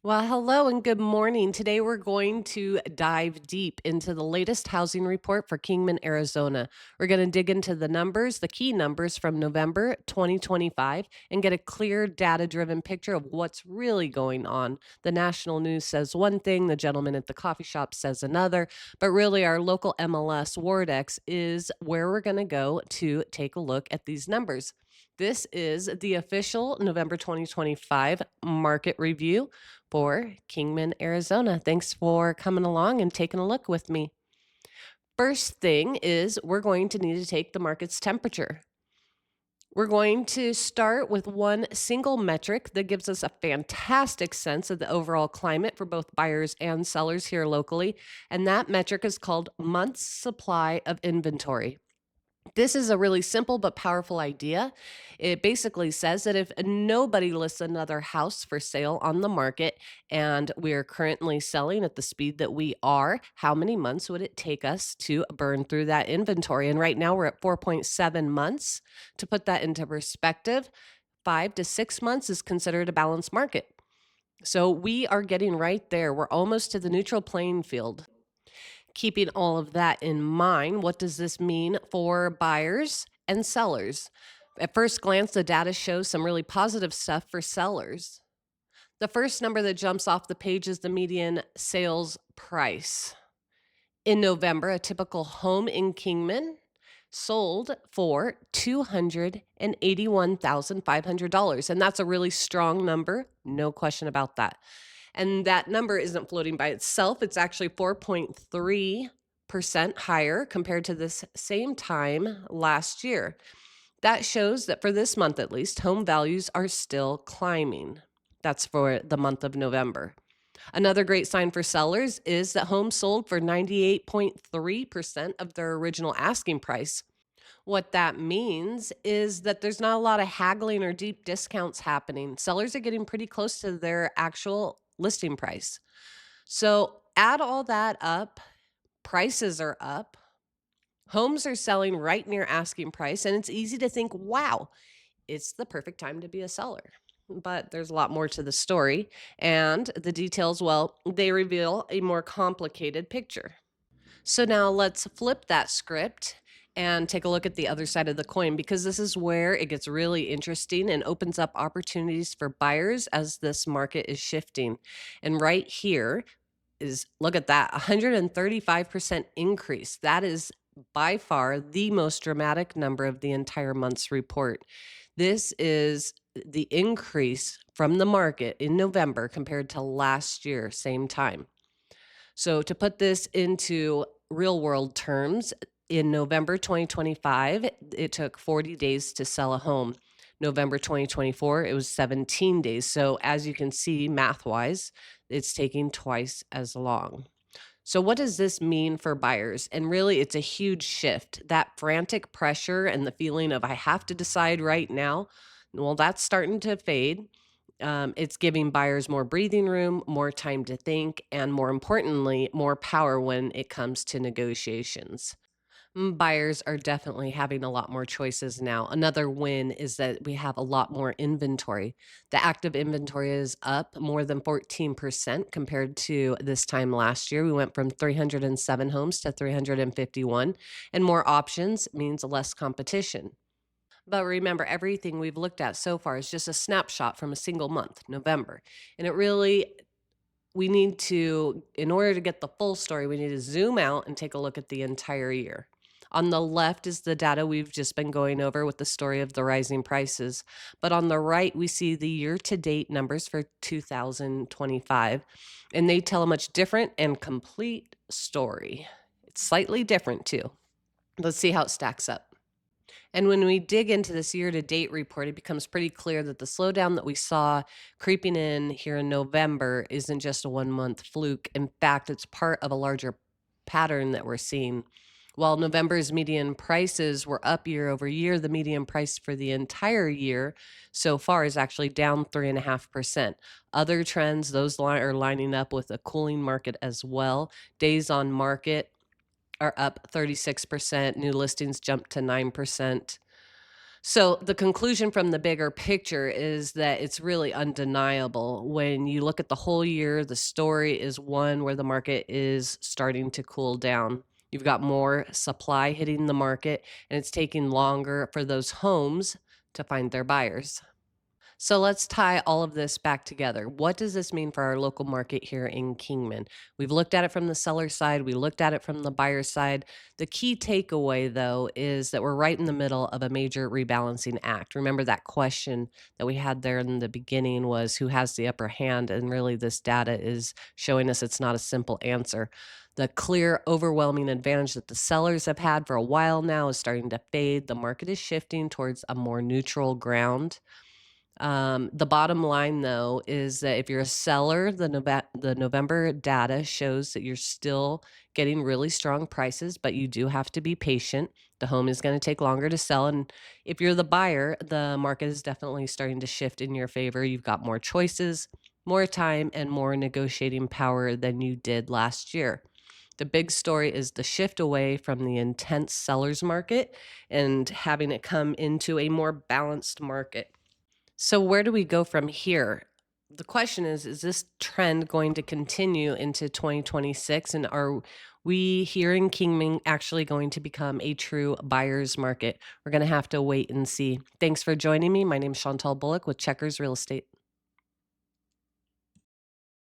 Well, hello and good morning. Today we're going to dive deep into the latest housing report for Kingman, Arizona. We're going to dig into the numbers, the key numbers from November 2025, and get a clear data driven picture of what's really going on. The national news says one thing, the gentleman at the coffee shop says another, but really our local MLS Wordex is where we're going to go to take a look at these numbers. This is the official November 2025 market review for Kingman, Arizona. Thanks for coming along and taking a look with me. First thing is we're going to need to take the market's temperature. We're going to start with one single metric that gives us a fantastic sense of the overall climate for both buyers and sellers here locally. And that metric is called months supply of inventory. This is a really simple but powerful idea. It basically says that if nobody lists another house for sale on the market and we're currently selling at the speed that we are, how many months would it take us to burn through that inventory? And right now we're at 4.7 months. To put that into perspective, 5 to 6 months is considered a balanced market. So we are getting right there. We're almost to the neutral playing field. Keeping all of that in mind, what does this mean for buyers and sellers? At first glance, the data shows some really positive stuff for sellers. The first number that jumps off the page is the median sales price. In November, a typical home in Kingman sold for $281,500. And that's a really strong number, no question about that. And that number isn't floating by itself. It's actually 4.3% higher compared to this same time last year. That shows that for this month at least, home values are still climbing. That's for the month of November. Another great sign for sellers is that homes sold for 98.3% of their original asking price. What that means is that there's not a lot of haggling or deep discounts happening. Sellers are getting pretty close to their actual listing price. So add all that up, prices are up, homes are selling right near asking price, and it's easy to think, wow, it's the perfect time to be a seller. But there's a lot more to the story, and the details, well, they reveal a more complicated picture. So now let's flip that script and take a look at the other side of the coin because this is where it gets really interesting and opens up opportunities for buyers as this market is shifting. And right here is look at that 135% increase. That is by far the most dramatic number of the entire month's report. This is the increase from the market in November compared to last year, same time. So, to put this into real world terms, in November 2025, it took 40 days to sell a home. November 2024, it was 17 days. So, as you can see, math wise, it's taking twice as long. So, what does this mean for buyers? And really, it's a huge shift. That frantic pressure and the feeling of I have to decide right now, well, that's starting to fade. It's giving buyers more breathing room, more time to think, and more importantly, more power when it comes to negotiations. Buyers are definitely having a lot more choices now. Another win is that we have a lot more inventory. The active inventory is up more than 14% compared to this time last year. We went from 307 homes to 351, and more options means less competition. But remember, everything we've looked at so far is just a snapshot from a single month, November. And it really, we need to, in order to get the full story, we need to zoom out and take a look at the entire year. On the left is the data we've just been going over with the story of the rising prices. But on the right, we see the year to date numbers for 2025, and they tell a much different and complete story. It's slightly different too. Let's see how it stacks up. And when we dig into this year to date report, it becomes pretty clear that the slowdown that we saw creeping in here in November isn't just a 1 month fluke. In fact, it's part of a larger pattern that we're seeing. While November's median prices were up year over year, the median price for the entire year so far is actually down 3.5%. Other trends, those are lining up with a cooling market as well. Days on market are up 36%. New listings jumped to 9%. So, the conclusion from the bigger picture is that it's really undeniable. When you look at the whole year, the story is one where the market is starting to cool down. You've got more supply hitting the market, and it's taking longer for those homes to find their buyers. So let's tie all of this back together. What does this mean for our local market here in Kingman? We've looked at it from the seller side, we looked at it from the buyer side. The key takeaway, though, is that we're right in the middle of a major rebalancing act. Remember that question that we had there in the beginning was who has the upper hand? And really, this data is showing us it's not a simple answer. The clear, overwhelming advantage that the sellers have had for a while now is starting to fade. The market is shifting towards a more neutral ground. The bottom line, though, is that if you're a seller, the November data shows that you're still getting really strong prices, but you do have to be patient. The home is going to take longer to sell. And if you're the buyer, the market is definitely starting to shift in your favor. You've got more choices, more time, and more negotiating power than you did last year. The big story is the shift away from the intense seller's market and having it come into a more balanced market. So where do we go from here? The question is this trend going to continue into 2026? And are we here in Kingman actually going to become a true buyer's market? We're going to have to wait and see. Thanks for joining me. My name is Chantal Bullock with Checkers Real Estate.